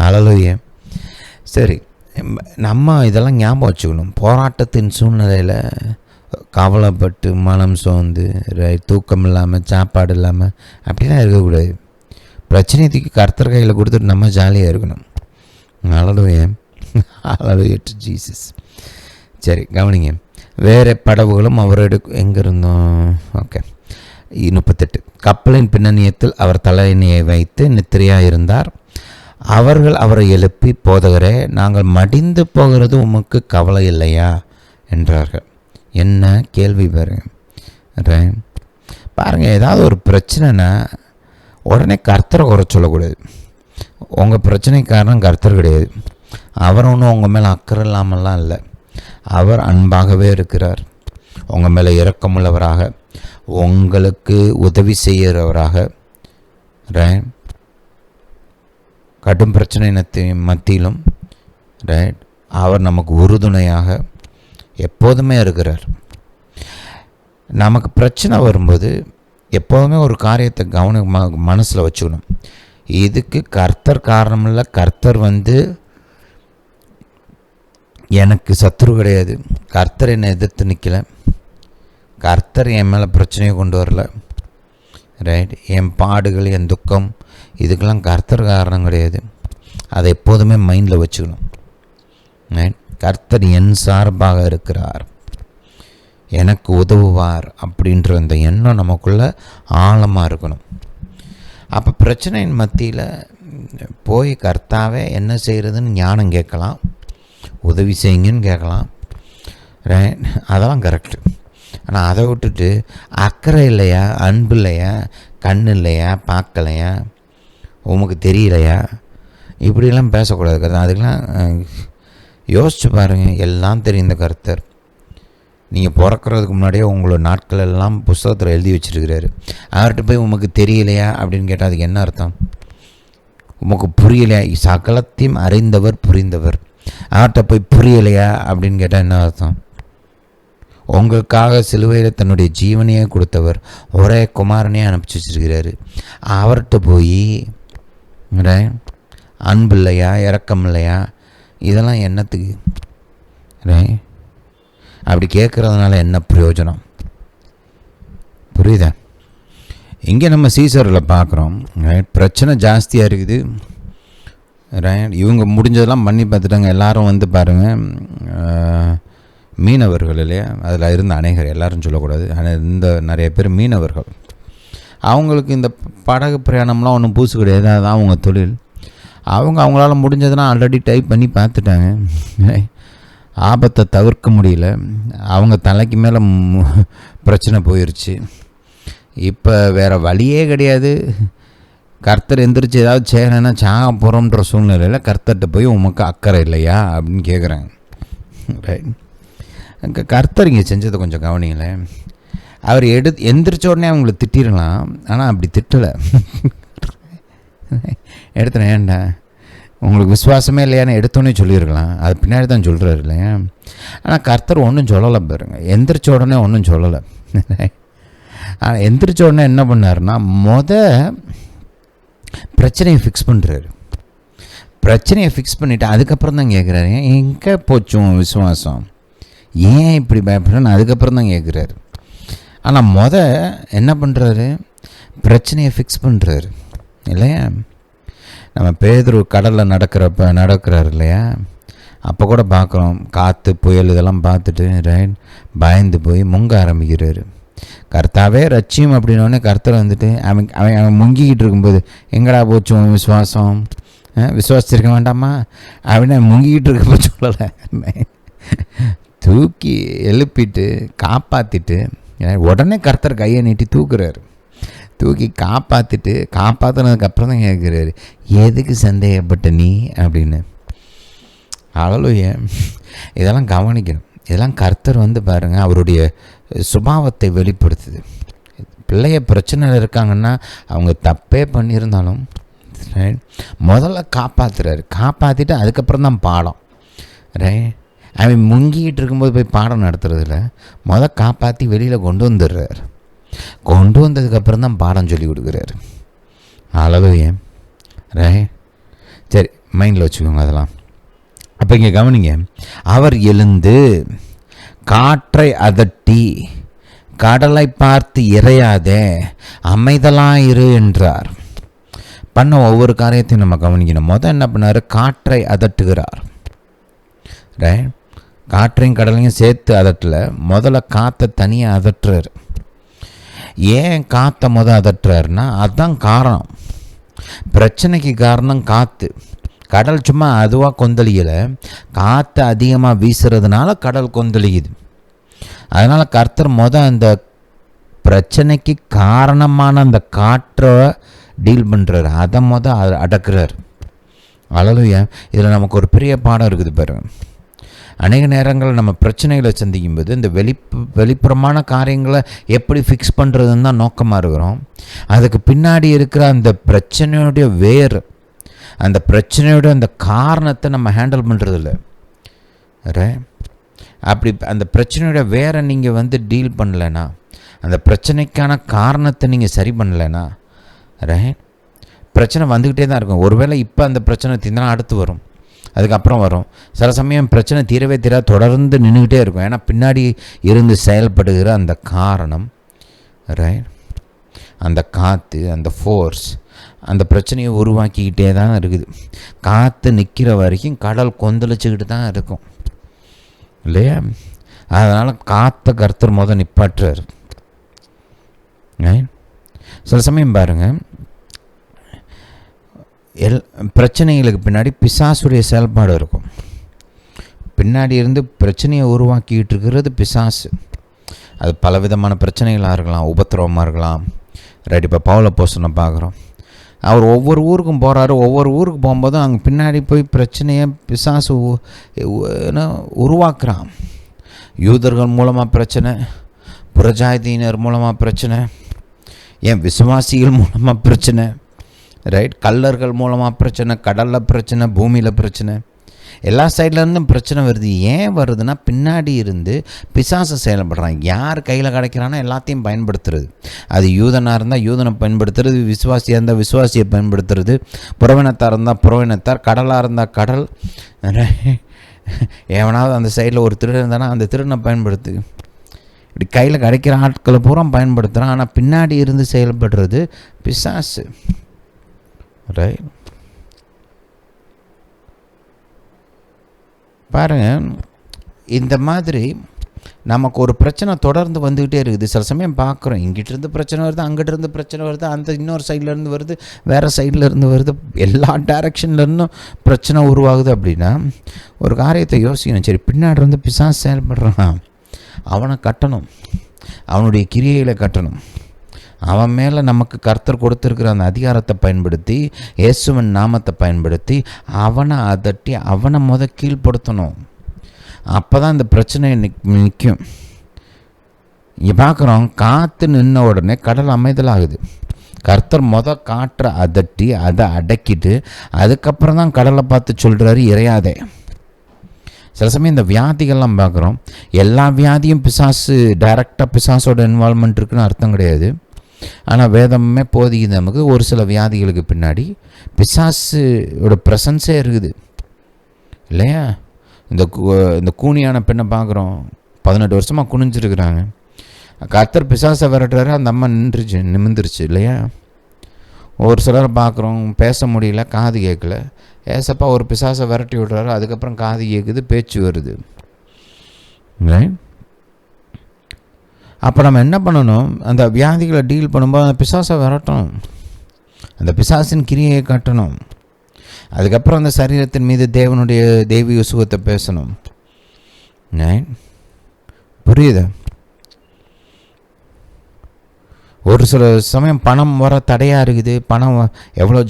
ஹல்லேலூயா. சரி, நம்ம இதெல்லாம் ஞாபகம் வச்சுக்கணும். போராட்டத்தின் சூழ்நிலையில் கவலைப்பட்டு மனம் சோர்ந்து தூக்கம் இல்லாமல் சாப்பாடு இல்லாமல் அப்படிலாம் இருக்கக்கூடாது. பிரச்சனைக்கு கர்த்தர் கையில் கொடுத்துட்டு நம்ம ஜாலியாக இருக்கணும். ஹல்லேலூயா. Hallelujah to Jesus. சரி, கவனிங்க. வேறு படவுகளும் அவரோட எங்கே இருந்தோம்? ஓகே, 38. கப்பலின் பின்னணியத்தில் அவர் தலையணையை வைத்து நித்திரையாக இருந்தார். அவர்கள் அவரை எழுப்பி, போதகரே, நாங்கள் மடிந்து போகிறது உமக்கு கவலை இல்லையா என்றார்கள். என்ன கேள்வி பாருங்கள். ஏதாவது ஒரு பிரச்சனைனா உடனே கர்த்தரை குறை சொல்லக்கூடாது. உங்கள் பிரச்சனை காரணம் கர்த்தர் கிடையாது. அவர் ஒன்றும் உங்கள் மேலே அக்கறை இல்லாமல்லாம் இல்லை. அவர் அன்பாகவே இருக்கிறார். உங்கள் மேலே இரக்கமுள்ளவராக, உங்களுக்கு உதவி செய்கிறவராக, கடும் பிரச்சனை மத்தியிலும் அவர் நமக்கு உறுதுணையாக எப்போதுமே இருக்கிறார். நமக்கு பிரச்சனை வரும்போது எப்போதுமே ஒரு காரியத்தை மனசில் வச்சுக்கணும். இதுக்கு கர்த்தர் காரணம் இல்லை. கர்த்தர் வந்து எனக்கு சத்துரு கிடையாது. கர்த்தர் என்னை எதிர்த்து நிற்கலை. கர்த்தர் என் மேலே பிரச்சனையை கொண்டு வரல. ரைட், என் பாடுகள், என் துக்கம், இதுக்கெல்லாம் கர்த்தர் காரணம் கிடையாது. அதை எப்போதுமே மைண்டில் வச்சுக்கணும். கர்த்தர் என் சார்பாக இருக்கிறார், எனக்கு உதவுவார் அப்படின்ற அந்த எண்ணம் நமக்குள்ளே ஆழமாக இருக்கணும். அப்போ பிரச்சனையின் மத்தியில் போய் கர்த்தாவே என்ன செய்கிறதுன்னு ஞானம் கேட்கலாம், உதவி செய்யுங்கன்னு கேட்கலாம். ரைட், அதெல்லாம் கரெக்டு. ஆனால் அதை விட்டுட்டு அக்கறை இல்லையா, அன்பு இல்லையா, கண் இல்லையா, பார்க்கலையா, உமக்கு தெரியலையா, இப்படிலாம் பேசக்கூடாது. அதுக்கெல்லாம் யோசிச்சு பாருங்கள். எல்லாம் தெரியும் இந்த கர்த்தர். நீங்கள் பிறக்கிறதுக்கு முன்னாடியே உங்களோட நாட்கள் எல்லாம் புஸ்தகத்தில் எழுதி வச்சுருக்கிறாரு. அவர்கிட்ட போய் உமக்கு தெரியலையா அப்படின்னு கேட்டால் அதுக்கு என்ன அர்த்தம்? உமக்கு புரியலையா? சகலத்தையும் அறிந்தவர் புரிந்தவர். அவர்கிட்ட போய் புரியலையா அப்படின்னு கேட்டால் என்ன அர்த்தம்? உங்களுக்காக சிலுவையில் தன்னுடைய ஜீவனையே கொடுத்தவர், ஒரே குமாரனையே அனுப்பிச்சி வச்சிருக்கிறாரு. அவர்கிட்ட போய் அன்பு இல்லையா, இரக்கம் இல்லையா, இதெல்லாம் என்னத்துக்கு? அப்படி கேட்குறதுனால என்ன பிரயோஜனம்? புரியுதா? இங்கே நம்ம சீசரில் பார்க்குறோம். பிரச்சனை ஜாஸ்தியாக இருக்குது. இவங்க முடிஞ்சதெல்லாம் பண்ணி பார்த்துட்டாங்க. எல்லோரும் வந்து பாருங்கள், மீனவர்கள் இல்லையா, அதில் இருந்த அநேகர், எல்லோரும் சொல்லக்கூடாது, இந்த நிறைய பேர் மீனவர்கள். அவங்களுக்கு இந்த படகு பிரயாணம்லாம் ஒன்றும் புதுசு கிடையாது. அதுதான் அவங்க தொழில். அவங்களால முடிஞ்சதெல்லாம் ஆல்ரெடி டைப் பண்ணி பார்த்துட்டாங்க. ஆபத்தை தவிர்க்க முடியல. அவங்க தலைக்கு மேலே பிரச்சனை போயிடுச்சு. இப்போ வேறு வழியே கிடையாது. கர்த்தர் எந்திரிச்சு ஏதாவது செய்யணுன்னா சாக போகிறோம்ன்ற சூழ்நிலையில் கர்த்தர்கிட்ட போய் உமக்கு அக்கறை இல்லையா அப்படின்னு கேட்குறாங்க. ரைட், கர்த்தர் இங்கே செஞ்சதை கொஞ்சம் கவனிங்களேன். அவர் எந்திரிச்ச உடனே அவங்கள திட்டிடலாம், ஆனால் அப்படி திட்டலை. எடுத்துனேன், ஏன்டா உங்களுக்கு விசுவாசமே இல்லையான்னு எடுத்தோன்னே சொல்லியிருக்கலாம். அது பின்னாடி தான் சொல்கிறாரு இல்லையா. ஆனால் கர்த்தர் ஒன்றும் சொல்லலை பாருங்க. எந்திரிச்ச உடனே ஒன்றும் சொல்லலை. ஆனால் எந்திரிச்ச உடனே என்ன பண்ணாருன்னா, பிரச்சனையை ஃபிக்ஸ் பண்ணுறாரு. பிரச்சனையை ஃபிக்ஸ் பண்ணிவிட்டு அதுக்கப்புறம் தான் கேட்குறாரு, எங்கே போச்சும் விசுவாசம், ஏன் இப்படி பயப்படுறேன்னு அதுக்கப்புறம் தான் கேட்குறாரு. ஆனால் என்ன பண்ணுறாரு? பிரச்சனையை ஃபிக்ஸ் பண்ணுறாரு இல்லையா. நம்ம பேதுரு கடலில் நடக்கிறார் இல்லையா, அப்போ கூட பார்க்குறோம். காற்று புயல் இதெல்லாம் பார்த்துட்டு ரைட் பயந்து போய் முங்க ஆரம்பிக்கிறாரு. கர்த்தாவே ரட்சியம் அப்படின்னோடனே கர்த்தர் வந்துட்டு அவன் முங்கிக்கிட்டு இருக்கும்போது, எங்கடா போச்சு உன் விசுவாசம், விசுவாசிச்சிருக்க வேண்டாமா அப்படின்னு முங்கிக்கிட்டு இருக்கப்போ சொல்லலை. தூக்கி எழுப்பிட்டு காப்பாற்றிட்டு உடனே கர்த்தர் கையை நீட்டி தூக்குறாரு. தூக்கி காப்பாற்றினதுக்கப்புறம் தான் கேட்குறாரு, எதுக்கு சந்தேகப்பட்ட நீ அப்படின்னு. ஹல்லேலூயா. இதெல்லாம் கவனிக்கணும். இதெல்லாம் கர்த்தர் பாருங்கள் அவருடைய சுபாவத்தை வெளிப்படுத்துது. பிள்ளைய பிரச்சனையில் இருக்காங்கன்னா அவங்க தப்பே பண்ணியிருந்தாலும் முதல்ல காப்பாற்றிட்டு அதுக்கப்புறம் தான் பாடம். அவன் முங்கிக்கிட்டு இருக்கும்போது போய் பாடம் நடத்துறதில்ல, காப்பாற்றி வெளியில் கொண்டு வந்துடுறார். கொண்டு வந்ததுக்கப்புறம் தான் பாடம் சொல்லி கொடுக்குறாரு. ஹல்லேலூயா. சரி, மைண்டில் வச்சுக்கோங்க அதெல்லாம். அப்போ இங்கே கவனிங்க, அவர் எழுந்து காற்றை அதட்டி கடலை பார்த்து இறையாதே அமைதலாயிரு என்றார். பண்ண ஒவ்வொரு காரியத்தையும் நம்ம கவனிக்கணும். என்ன பண்ணார்? காற்றை அதட்டுகிறார். காற்றையும் கடலையும் சேர்த்து அதட்டல, காற்றை தனியாக அதட்டுறார். ஏன் காற்றை அதட்டுறாருன்னா அதுதான் காரணம். பிரச்சனைக்கு காரணம் காற்று. கடல் சும்மா அதுவாக கொந்தளிக்கலை, காற்று அதிகமாக வீசுறதுனால கடல் கொந்தளிக்குது. அதனால் கர்த்தர் அந்த பிரச்சனைக்கு காரணமான அந்த காற்றை டீல் பண்ணுறாரு, அதை அடக்குறார். ஹல்லேலூயா. இதில் நமக்கு ஒரு பெரிய பாடம் இருக்குது பாருங்க. அநேக நேரங்களில் நம்ம பிரச்சனைகளை சந்திக்கும்போது இந்த வெளிப்புறமான காரியங்களை எப்படி ஃபிக்ஸ் பண்ணுறதுன்னு தான் நோக்கமாக இருக்கிறோம். அதுக்கு பின்னாடி இருக்கிற அந்த பிரச்சனையுடைய வேர், அந்த பிரச்சனையோட அந்த காரணத்தை நம்ம ஹேண்டில் பண்ணுறதில்ல. அப்படி அந்த பிரச்சனையோட வேரை நீங்கள் டீல் பண்ணலைன்னா, அந்த பிரச்சனைக்கான காரணத்தை நீங்கள் சரி பண்ணலைன்னா பிரச்சனை வந்துக்கிட்டே தான் இருக்கும். ஒருவேளை இப்போ அந்த பிரச்சனை தீர்ந்தாலும் அடுத்து வரும், அதுக்கப்புறம் வரும். சில சமயம் பிரச்சனை தீரவே தொடர்ந்து நின்றுக்கிட்டே இருக்கும். ஏன்னா பின்னாடி இருந்து செயல்படுகிற அந்த காரணம், அந்த காற்று, அந்த ஃபோர்ஸ் அந்த பிரச்சனையை உருவாக்கிக்கிட்டே தான் இருக்குது. காற்று நிற்கிற வரைக்கும் கடல் கொந்தளிச்சுக்கிட்டு தான் இருக்கும் இல்லையா? அதனால் காற்றை கர்த்தர் நிப்பாட்டுறார். சில சமயம் பாருங்கள், பிரச்சனைகளுக்கு பின்னாடி பிசாசுடைய செயல்பாடு இருக்கும். பின்னாடி இருந்து பிரச்சனையை உருவாக்கிட்டு இருக்கிறது பிசாசு. அது பலவிதமான பிரச்சனைகளாக இருக்கலாம், உபத்திரவமாக இருக்கலாம். இப்போ பவுல் அப்போஸ்தலனை பார்க்குறோம். அவர் ஒவ்வொரு ஊருக்கும் போகிறாரு. ஒவ்வொரு ஊருக்கு போகும்போதும் அங்கே பின்னாடி போய் பிரச்சனையை பிசாசு உருவாக்குறான். யூதர்கள் மூலமாக பிரச்சனை, புறஜாதியினர் மூலமாக பிரச்சனை, ஏன் விசுவாசிகள் மூலமாக பிரச்சனை, கல்லர்கள் மூலமாக பிரச்சனை, கடலில் பிரச்சனை, பூமியில் பிரச்சனை, எல்லா சைட்லேருந்தும் பிரச்சனை வருது. ஏன் வருதுன்னா பின்னாடி இருந்து பிசாசை செயல்படுறான். யார் கையில் கிடைக்கிறானோ எல்லாத்தையும் பயன்படுத்துறது. அது யூதனாக இருந்தால் யூதனை பயன்படுத்துறது, விசுவாசியாக இருந்தால் விசுவாசியை பயன்படுத்துறது, புறவினத்தார் இருந்தால் புறவினத்தார், கடலாக இருந்தால் கடல். எவனாவது அந்த சைடில் ஒரு திருடன் இருந்தானா அந்த திருடனை பயன்படுத்து. இப்படி கையில் கிடைக்கிற ஆட்களை பூரா பயன்படுத்துகிறான். ஆனால் பின்னாடி இருந்து செயல்படுறது பிசாசு. பாருங்கள், இந்த மாதிரி நமக்கு ஒரு பிரச்சனை தொடர்ந்து வந்துக்கிட்டே இருக்குது. சில சமயம் பார்க்குறோம், இங்கிட்டிருந்து பிரச்சனை வருது, அங்கிட்டிருந்து பிரச்சனை வருது, அந்த இன்னொரு சைட்லேருந்து வருது, வேறு சைட்லேருந்து வருது, எல்லா டைரக்ஷன்லேருந்தும் பிரச்சனை உருவாகுது. அப்படின்னா ஒரு காரியத்தை யோசிக்கணும். சரி, பின்னாடி இருந்து பிசாசு செயல்படுறான், அவனை கட்டணும், அவனுடைய கிரியைகளை கட்டணும். அவன் மேலே நமக்கு கர்த்தர் கொடுத்துருக்கிற அந்த அதிகாரத்தை பயன்படுத்தி, இயேசுவின் நாமத்தை பயன்படுத்தி அவனை அதட்டி அவனை கீழ்ப்படுத்தணும். அப்போ தான் இந்த பிரச்சனை நிற்கும். இங்கே பார்க்குறோம், காற்று நின்ன உடனே கடல் அமைதலாகுது. கர்த்தர் காற்றை அதட்டி அதை அடக்கிட்டு அதுக்கப்புறம் தான் கடலை பார்த்து சொல்கிறாரு, இறையாதே. சில சமயம் இந்த வியாதிகள்லாம் பார்க்குறோம், எல்லா வியாதியும் பிசாசு டைரெக்டாக பிசாசோட இன்வால்மெண்ட் இருக்குன்னு அர்த்தம் கிடையாது. ஆனால் வேதமே போதிக்குது நமக்கு, ஒரு சில வியாதிகளுக்கு பின்னாடி பிசாசோட ப்ரெசன்ஸே இருக்குது இல்லையா? இந்த கூனியான பெண்ணை பார்க்குறோம், 18 வருஷமாக குனிஞ்சிருக்கிறாங்க. கர்த்தர் பிசாசை விரட்டுறாரு, அந்த அம்மா நிமிந்துருச்சு இல்லையா? ஒரு சிலரை பார்க்குறோம், பேச முடியல, காது கேட்கல, ஏசப்பா ஒரு பிசாசை விரட்டி விடுறாரு, அதுக்கப்புறம் காது கேட்குது, பேச்சு வருது. அப்போ நம்ம என்ன பண்ணணும்? அந்த வியாதிகளை டீல் பண்ணும்போது அந்த பிசாசை விரட்டணும், அந்த பிசாசின் கிரியை காட்டணும். அதுக்கப்புறம் அந்த சரீரத்தின் மீது தேவனுடைய தெய்வீக சுகத்தை பேசணும். புரியுதா? ஒரு சில சமயம் பணம் வர தடையாக இருக்குது. பணம் எவ்வளோ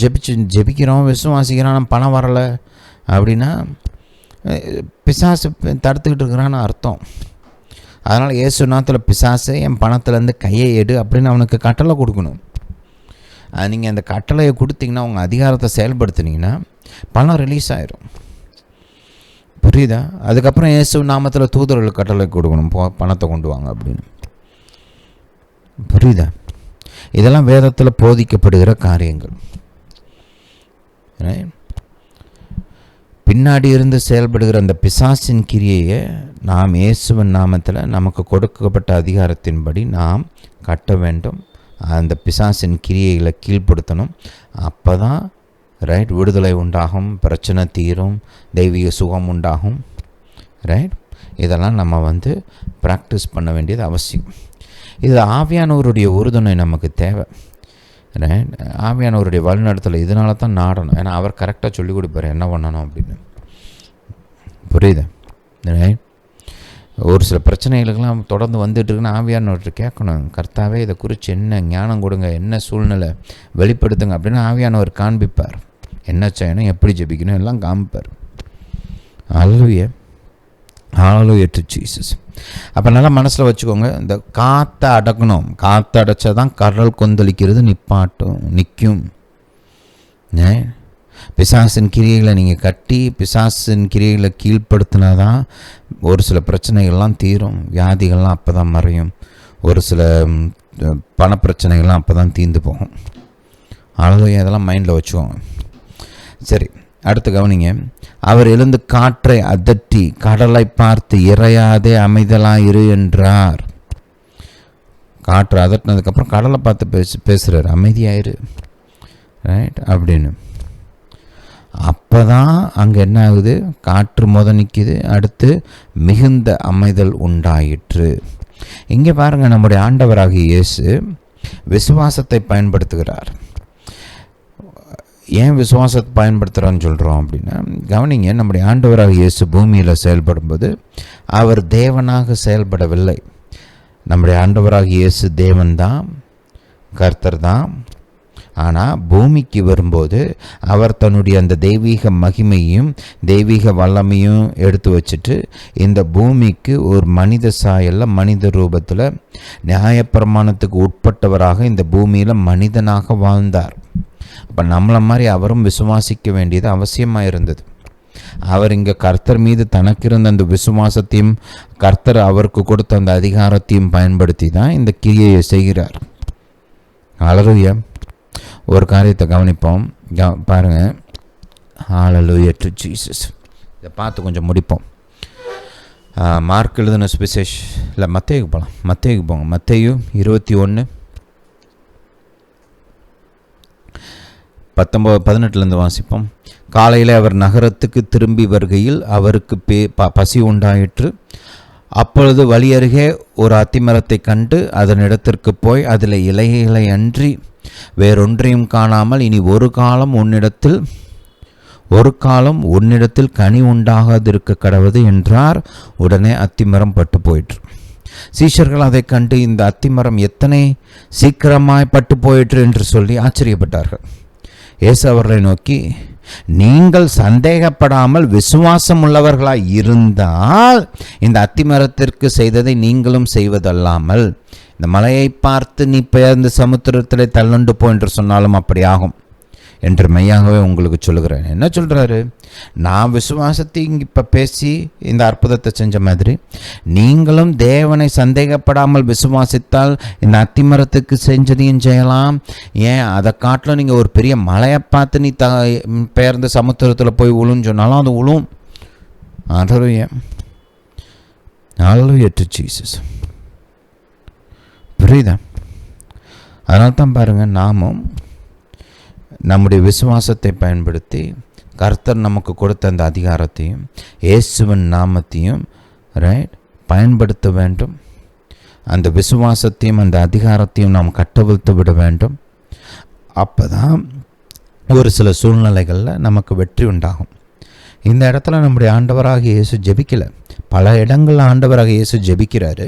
ஜெபிக்கிறோம், விசுவாசிக்கிறோம், ஆனால் பணம் வரலை அப்படின்னா பிசாசு தடுத்துக்கிட்டு இருக்கிறான்னு அர்த்தம். அதனால் இயேசு நாமத்தில் பிசாசு என் பணத்துலேருந்து கையை எடு அப்படின்னு அவனுக்கு கட்டளை கொடுக்கணும். நீங்கள் அந்த கட்டளையை கொடுத்தீங்கன்னா, உங்கள் அதிகாரத்தை செயல்படுத்தினீங்கன்னா பணம் ரிலீஸ் ஆயிரும். புரியுதா? அதுக்கப்புறம் இயேசு நாமத்தில் தூதர்களுக்கு கட்டளை கொடுக்கணும், பணத்தை கொண்டு வாங்க அப்படின்னு. புரியுதா? இதெல்லாம் வேதத்தில் போதிக்கப்படுகிற காரியங்கள். பின்னாடி இருந்து செயல்படுகிற அந்த பிசாசின் கிரியையை நாம் இயேசுவின் நாமத்தில் நமக்கு கொடுக்கப்பட்ட அதிகாரத்தின்படி நாம் கட்ட வேண்டும். அந்த பிசாசின் கிரியைகளை கீழ்ப்படுத்தணும். அப்போ தான் விடுதலை உண்டாகும், பிரச்சனை தீரும், தெய்வீக சுகம் உண்டாகும். இதெல்லாம் நம்ம ப்ராக்டிஸ் பண்ண வேண்டியது அவசியம். இது ஆவியானவருடைய உறுதுணை நமக்கு தேவை. ஆவியானவருடைய வழிநடத்தல் இதனால தான் நாடணும். ஏன்னா அவர் கரெக்டாக சொல்லிக் கொடுப்பார் என்ன பண்ணணும் அப்படின்னு. புரியுது? ஒரு சில பிரச்சனைகளுக்கெல்லாம் தொடர்ந்து வந்துட்டுருக்குன்னு ஆவியானவர்கிட்ட கேட்கணும், கர்த்தாவே இதை குறித்து என்ன ஞானம் கொடுங்க, என்ன சூழ்நிலை வெளிப்படுத்துங்க அப்படின்னு ஆவியானவர் காண்பிப்பார். என்ன செய்யணும், எப்படி ஜெபிக்கணும் எல்லாம் காமிப்பார். அல்லேலூயா, ஹல்லேலூயா டு ஜீசஸ். அப்போ நல்லா மனசில் வச்சுக்கோங்க, இந்த காற்றை அடக்கணும். காற்றை அடைச்சா தான் கடல் கொந்தளிக்கிறது நிற்கும். பிசாசின் கிரியைகளை நீங்கள் கட்டி பிசாசின் கிரியைகளை கீழ்ப்படுத்தினா தான் ஒரு சில பிரச்சனைகள்லாம் தீரும், வியாதிகள்லாம் அப்போ தான் மறையும், ஒரு சில பணப்பிரச்சனைகள்லாம் அப்போ தான் தீர்ந்து போகும். அவ்வளோதான், இதெல்லாம் மைண்டில் வச்சுக்கோங்க. சரி, அடுத்து கவனிங்க. அவர் எழுந்து காற்றை அதட்டி கடலை பார்த்து இறையாதே அமைதலாயிரு என்றார். காற்றை அதட்டினதுக்கப்புறம் கடலை பார்த்து பேசுகிறார், அமைதியாயிரு அப்படின்னு. அப்போ தான் அங்கே என்ன ஆகுது, காற்று நிற்கிது, அடுத்து மிகுந்த அமைதல் உண்டாயிற்று. இங்கே பாருங்கள், நம்முடைய ஆண்டவராகிய இயேசு விசுவாசத்தை பயன்படுத்துகிறார். ஏன் விசுவாசத்தை பயன்படுத்துகிறான்னு சொல்கிறோம் அப்படின்னா, கவனிங்க, நம்முடைய ஆண்டவராகிய இயேசு பூமியில் செயல்படும்போது அவர் தேவனாக செயல்படவில்லை. நம்முடைய ஆண்டவராகிய இயேசு தேவன்தான், கர்த்தர் தான். ஆனால் பூமிக்கு வரும்போது அவர் தன்னுடைய அந்த தெய்வீக மகிமையும் தெய்வீக வல்லமையும் எடுத்து வச்சுட்டு இந்த பூமிக்கு ஒரு மனித சாயலில் மனித ரூபத்தில் நியாயப்பிரமாணத்துக்கு உட்பட்டவராக இந்த பூமியில் மனிதனாக வாழ்ந்தார். அப்போ நம்மளை மாதிரி அவரும் விசுவாசிக்க வேண்டியது அவசியமாக இருந்தது. அவர் இங்கே கர்த்தர் மீது தனக்கு இருந்த அந்த விசுவாசத்தையும் கர்த்தர் அவருக்கு கொடுத்த அந்த அதிகாரத்தையும் பயன்படுத்தி தான் இந்த கிரியையை செய்கிறார். ஹல்லேலூயா. ஒரு காரியத்தை கவனிப்போம், பாருங்கள். ஹல்லேலூயா டு ஜீசஸ். இதை பார்த்து கொஞ்சம் முடிப்போம். மார்க் எழுதின சுவிசேஷ் இல்லை மத்தேயுக்கு போகலாம். மத்தேயுக்கு போங்க. மத்தேயு 21:18 வாசிப்போம். காலையில் அவர் நகரத்துக்கு திரும்பி வருகையில் அவருக்கு பசி உண்டாயிற்று. அப்பொழுது வழியருகே ஒரு அத்திமரத்தை கண்டு அதனிடத்திற்கு போய் அதில் இலைகளை அன்றி வேறொன்றையும் காணாமல், இனி ஒரு காலம் உன்னிடத்தில் கனி உண்டாகாதிருக்க கடவுது என்றார். உடனே அத்திமரம் பட்டு போயிற்று. சீஷர்கள் அதை கண்டு இந்த அத்திமரம் எத்தனை சீக்கிரமாய் பட்டு போயிற்று என்று சொல்லி ஆச்சரியப்பட்டார்கள். இயேசு அவர்களை நோக்கி, நீங்கள் சந்தேகப்படாமல் விசுவாசம் உள்ளவர்களாய் இருந்தால் இந்த அத்திமரத்திற்கு செய்ததை நீங்களும் செய்வதல்லாமல் இந்த மலையை பார்த்து நீ பெயர்ந்து சமுத்திரத்தில் தள்ளுண்டு போ என்று சொன்னாலும் அப்படி ஆகும் என்று மெய்யாகவே உங்களுக்கு சொல்லுகிறேன். என்ன சொல்கிறாரு? நான் விசுவாசத்தை இப்போ பேசி இந்த அற்புதத்தை செஞ்ச மாதிரி நீங்களும் தேவனை சந்தேகப்படாமல் விசுவாசித்தால் இந்த அத்திமரத்துக்கு செஞ்சதையும் செய்யலாம். ஏன் அதை காட்டிலும் நீங்கள் ஒரு பெரிய மலையை பார்த்து நீ பெயர்ந்து சமுத்திரத்தில் போய் உழுன்னு சொன்னாலும் அது உழும். ஹல்லேலூயா டு ஜீசஸ். புரியுதா? அதனால தான் பாருங்கள், நாமும் நம்முடைய விசுவாசத்தை பயன்படுத்தி கர்த்தர் நமக்கு கொடுத்த அந்த அதிகாரத்தையும் இயேசுவின் நாமத்தையும் பயன்படுத்த வேண்டும். அந்த விசுவாசத்தையும் அந்த அதிகாரத்தையும் நாம் கட்டவிழ்த்து விட வேண்டும். அப்போ தான் ஒரு சில சூழ்நிலைகளில் நமக்கு வெற்றி உண்டாகும். இந்த இடத்துல நம்முடைய ஆண்டவராகிய இயேசு ஜெபிக்கலை. பல இடங்களில் ஆண்டவராகிய இயேசு ஜெபிக்கிறாரு.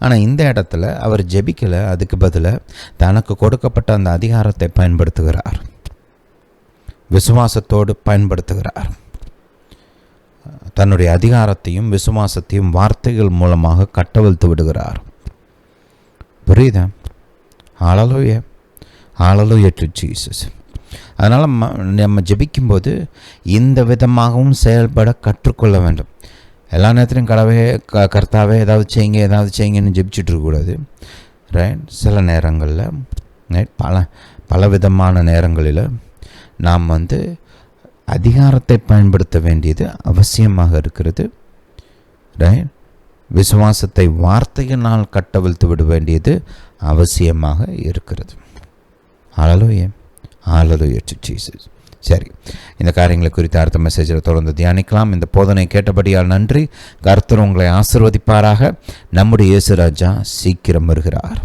ஆனால் இந்த இடத்துல அவர் ஜெபிக்கலை. அதுக்கு பதிலாக தனக்கு கொடுக்கப்பட்ட அந்த அதிகாரத்தை பயன்படுத்துகிறார், விசுவாசத்தோடு பயன்படுத்துகிறார். தன்னுடைய அதிகாரத்தையும் விசுவாசத்தையும் வார்த்தைகள் மூலமாக கட்டவிழ்த்து விடுகிறார். புரியுதா? ஹல்லேலூயா, ஹல்லேலூயா டு ஜீசஸ். அதனால் நம்ம ஜெபிக்கும்போது இந்த விதமாகவும் செயல்பட கற்றுக்கொள்ள வேண்டும். எல்லா நேரத்திலையும் கர்த்தாவே ஏதாவது செய்யுங்கன்னு ஜெபிச்சுட்டு இருக்கக்கூடாது. ரைட்? சில நேரங்களில் ரைட் பல விதமான நேரங்களில் நாம் அதிகாரத்தை பயன்படுத்த வேண்டியது அவசியமாக இருக்கிறது. ரைட்? விசுவாசத்தை வார்த்தையினால் கட்டவிழ்த்து விட வேண்டியது அவசியமாக இருக்கிறது. ஹல்லேலூயா, ஹல்லேலூயா டு ஜீசஸ். சரி, இந்த காரியங்களை குறித்து அடுத்த மெசேஜில் தொடர்ந்து தியானிக்கலாம். இந்த போதனை கேட்டபடியால் நன்றி. கர்த்தர் உங்களை ஆசீர்வதிப்பாராக. நம்முடைய இயேசு ராஜா சீக்கிரம் வருகிறார்.